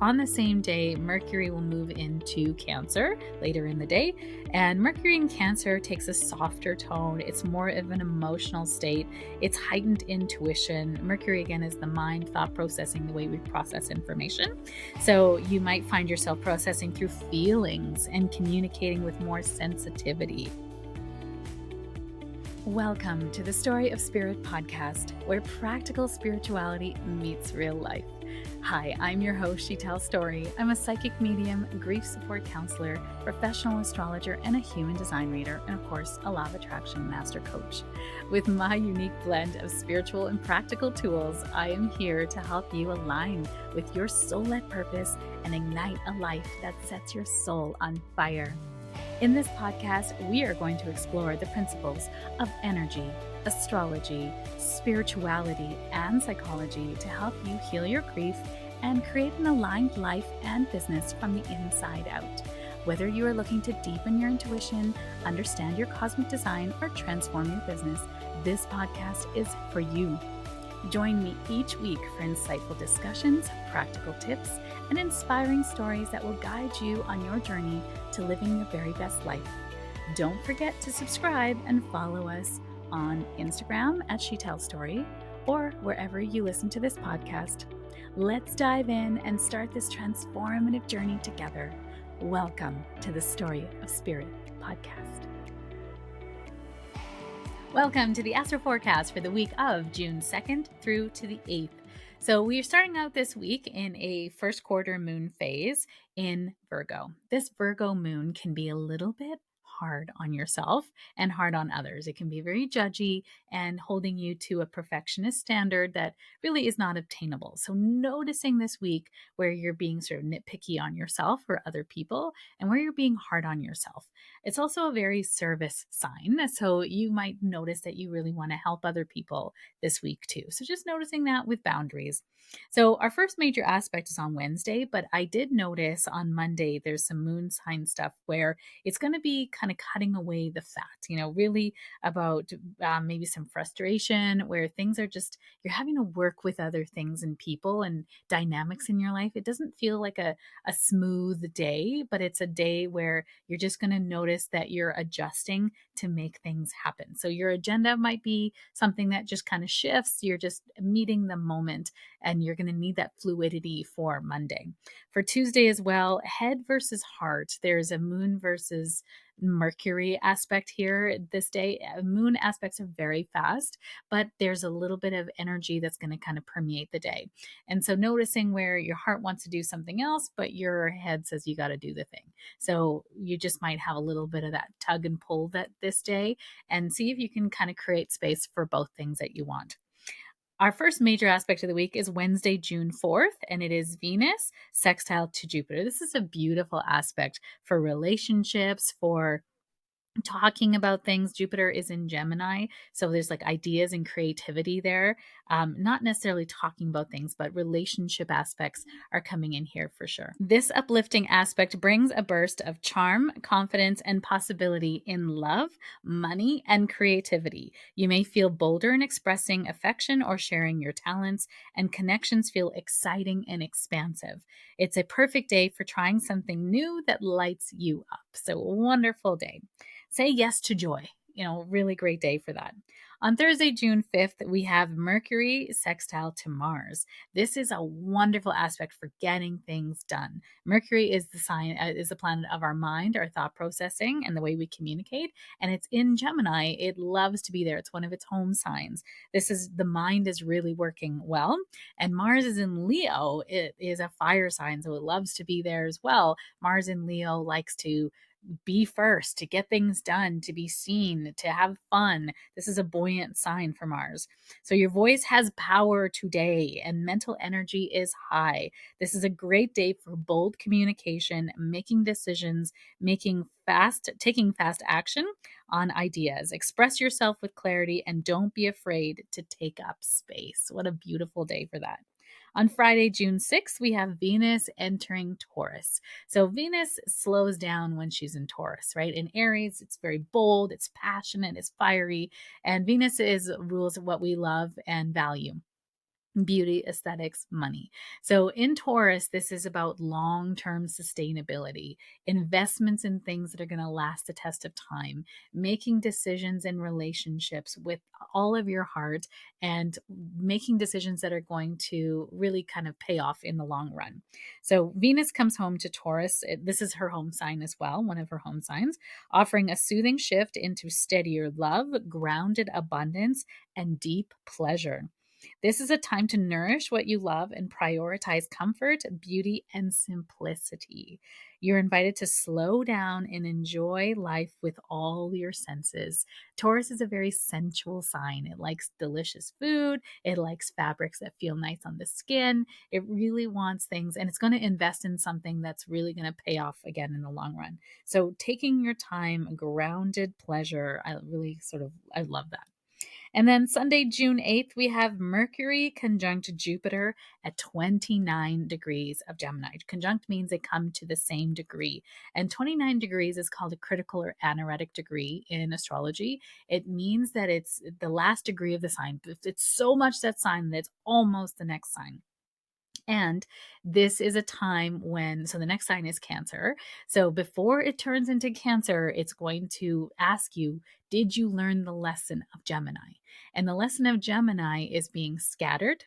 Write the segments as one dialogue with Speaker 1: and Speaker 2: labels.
Speaker 1: On the same day, Mercury will move into Cancer later in the day, and Mercury in Cancer takes a softer tone. It's more of an emotional state. It's heightened intuition. Mercury, again, is the mind, thought processing, the way we process information. So you might find yourself processing through feelings and communicating with more sensitivity. Welcome to the Story of Spirit podcast, where practical spirituality meets real life. Hi, I'm your host, She Tells Story. I'm a psychic medium, grief support counselor, professional astrologer, and a human design reader, and of course, a law of attraction master coach. With my unique blend of spiritual and practical tools, I am here to help you align with your soul-led purpose and ignite a life that sets your soul on fire. In this podcast, we are going to explore the principles of energy, astrology, spirituality, and psychology to help you heal your grief and create an aligned life and business from the inside out. Whether you are looking to deepen your intuition, understand your cosmic design, or transform your business, this podcast is for you. Join me each week for insightful discussions, practical tips, and inspiring stories that will guide you on your journey to living your very best life. Don't forget to subscribe and follow us on Instagram at She Tells Story or wherever you listen to this podcast. Let's dive in and start this transformative journey together. Welcome to the Story of Spirit podcast. Welcome to the Astro forecast for the week of June 2nd through to the 8th. So we are starting out this week in a first quarter moon phase in Virgo. This Virgo moon can be a little bit hard on yourself and hard on others. It can be very judgy and holding you to a perfectionist standard that really is not obtainable. So noticing this week where you're being sort of nitpicky on yourself or other people and where you're being hard on yourself. It's also a very service sign. So you might notice that you really want to help other people this week too. So just noticing that with boundaries. So our first major aspect is on Wednesday, but I did notice on Monday there's some moon sign stuff where it's going to be kind of cutting away the fat, really about maybe some frustration where things are just, you're having to work with other things and people and dynamics in your life. It doesn't feel like a smooth day, but it's a day where you're just going to notice that you're adjusting to make things happen. So your agenda might be something that just kind of shifts. You're just meeting the moment and you're going to need that fluidity for Monday. For Tuesday as well, head versus heart. There's a moon versus Mercury aspect here this day. Moon aspects are very fast, but there's a little bit of energy that's going to kind of permeate the day. And so noticing where your heart wants to do something else, but your head says you got to do the thing. So you just might have a little bit of that tug and pull that this day, and see if you can kind of create space for both things that you want. Our first major aspect of the week is Wednesday, June 4th, and it is Venus sextile to Jupiter. This is a beautiful aspect for relationships, for talking about things. Jupiter is in Gemini, so there's like ideas and creativity there. Not necessarily talking about things, but relationship aspects are coming in here for sure. This uplifting aspect brings a burst of charm, confidence, and possibility in love, money, and creativity. You may feel bolder in expressing affection or sharing your talents, and connections feel exciting and expansive. It's a perfect day for trying something new that lights you up. So a wonderful day. Say yes to joy. Really great day for that. On Thursday, June 5th, we have Mercury sextile to Mars. This is a wonderful aspect for getting things done. Mercury is the planet of our mind, our thought processing, and the way we communicate. And it's in Gemini. It loves to be there. It's one of its home signs. The mind is really working well. And Mars is in Leo. It is a fire sign, so it loves to be there as well. Mars in Leo likes to be first, to get things done, to be seen, to have fun. This is a buoyant sign for Mars. So your voice has power today and mental energy is high. This is a great day for bold communication, making decisions, taking fast action on ideas. Express yourself with clarity and don't be afraid to take up space. What a beautiful day for that. On Friday, June 6th, we have Venus entering Taurus. So Venus slows down when she's in Taurus, right? In Aries, it's very bold, it's passionate, it's fiery, and Venus rules what we love and value. beauty, aesthetics, money. So in Taurus, this is about long-term sustainability, investments in things that are going to last the test of time, making decisions in relationships with all of your heart, and making decisions that are going to really kind of pay off in the long run. So Venus comes home to Taurus. This is her home sign as well, one of her home signs, offering a soothing shift into steadier love, grounded abundance, and deep pleasure. This is a time to nourish what you love and prioritize comfort, beauty, and simplicity. You're invited to slow down and enjoy life with all your senses. Taurus is a very sensual sign. It likes delicious food, it likes fabrics that feel nice on the skin. It really wants things, and it's going to invest in something that's really going to pay off again in the long run. So, taking your time, grounded pleasure, I love that. And then Sunday, June 8th, we have Mercury conjunct Jupiter at 29 degrees of Gemini. Conjunct means they come to the same degree. And 29 degrees is called a critical or anaretic degree in astrology. It means that it's the last degree of the sign. It's so much that sign that it's almost the next sign. And this is a time when, so the next sign is Cancer. So before it turns into Cancer, it's going to ask you, did you learn the lesson of Gemini? And the lesson of Gemini is being scattered.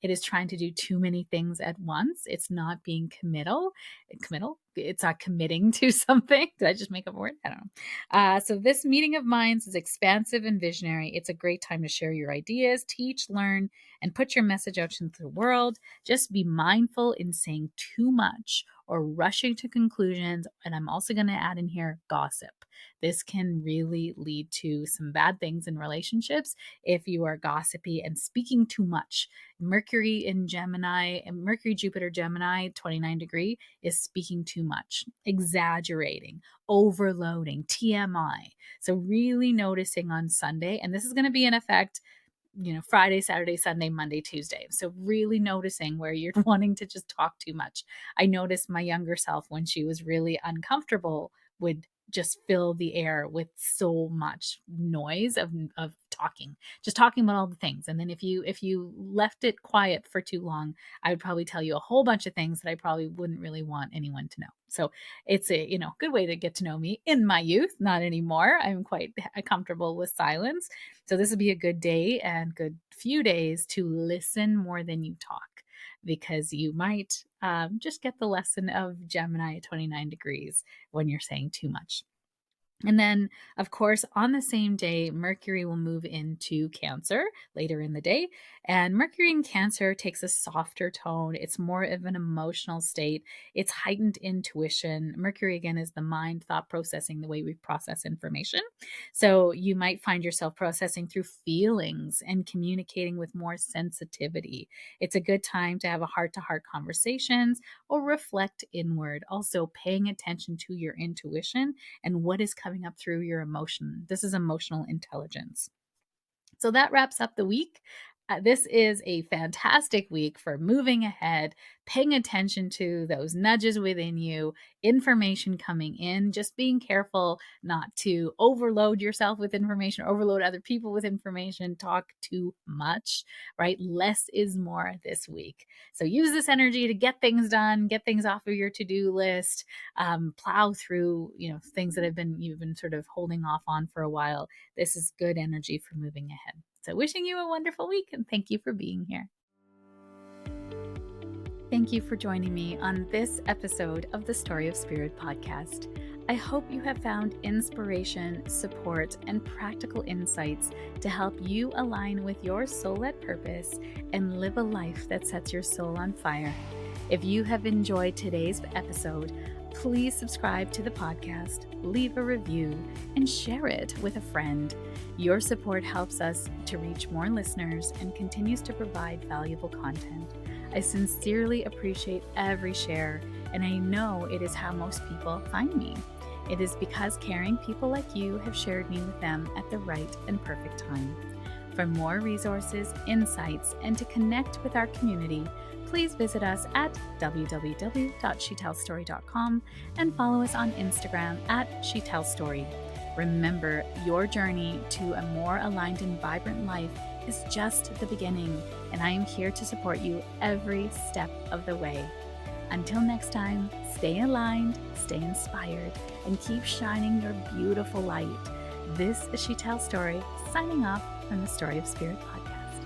Speaker 1: It is trying to do too many things at once. It's not being committal. It's not committing to something. Did I just make up a word? I don't know. So this meeting of minds is expansive and visionary. It's a great time to share your ideas, teach, learn, and put your message out into the world. Just be mindful in saying too much or rushing to conclusions. And I'm also going to add in here gossip. This can really lead to some bad things in relationships if you are gossipy and speaking too much. Mercury in Gemini, and Mercury, Jupiter, Gemini, 29 degree is speaking too much, exaggerating, overloading, TMI. So really noticing on Sunday, and this is going to be in effect, Friday, Saturday, Sunday, Monday, Tuesday. So really noticing where you're wanting to just talk too much. I noticed my younger self when she was really uncomfortable would just fill the air with so much noise of talking, just talking about all the things. And then if you left it quiet for too long, I would probably tell you a whole bunch of things that I probably wouldn't really want anyone to know. So it's a good way to get to know me in my youth. Not anymore. I'm quite comfortable with silence. So this would be a good day and good few days to listen more than you talk, because you might just get the lesson of Gemini at 29 degrees when you're saying too much. And then, of course, on the same day, Mercury will move into Cancer later in the day. And Mercury in Cancer takes a softer tone. It's more of an emotional state. It's heightened intuition. Mercury, again, is the mind, thought processing, the way we process information. So you might find yourself processing through feelings and communicating with more sensitivity. It's a good time to have a heart-to-heart conversations or reflect inward. Also, paying attention to your intuition and what is coming up through your emotion. This is emotional intelligence. So that wraps up the week. This is a fantastic week for moving ahead, paying attention to those nudges within you, information coming in, just being careful not to overload yourself with information, overload other people with information, talk too much, right? Less is more this week. So use this energy to get things done, get things off of your to-do list, plow through, things that you've been sort of holding off on for a while. This is good energy for moving ahead. So wishing you a wonderful week, and thank you for being here. Thank you for joining me on this episode of the Story of Spirit podcast. I hope you have found inspiration, support, and practical insights to help you align with your soul-led purpose and live a life that sets your soul on fire. If you have enjoyed today's episode, please subscribe to the podcast, leave a review, and share it with a friend. Your support helps us to reach more listeners and continues to provide valuable content. I sincerely appreciate every share, and I know it is how most people find me. It is because caring people like you have shared me with them at the right and perfect time. For more resources, insights, and to connect with our community, please visit us at www.shetellstory.com and follow us on Instagram at shetellstory. Remember, your journey to a more aligned and vibrant life is just the beginning, and I am here to support you every step of the way. Until next time, stay aligned, stay inspired, and keep shining your beautiful light. This is She Tells Story, signing off from the Story of Spirit podcast.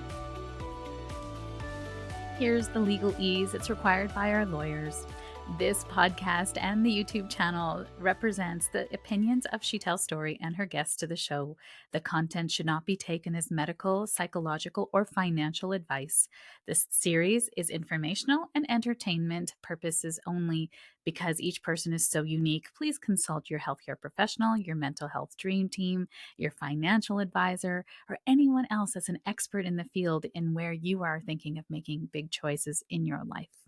Speaker 1: Here's the legalese it's required by our lawyers. This podcast and the YouTube channel represents the opinions of She Tells Story and her guests to the show. The content should not be taken as medical, psychological, or financial advice. This series is informational and entertainment purposes only. Because each person is so unique, please consult your healthcare professional, your mental health dream team, your financial advisor, or anyone else that's an expert in the field in where you are thinking of making big choices in your life.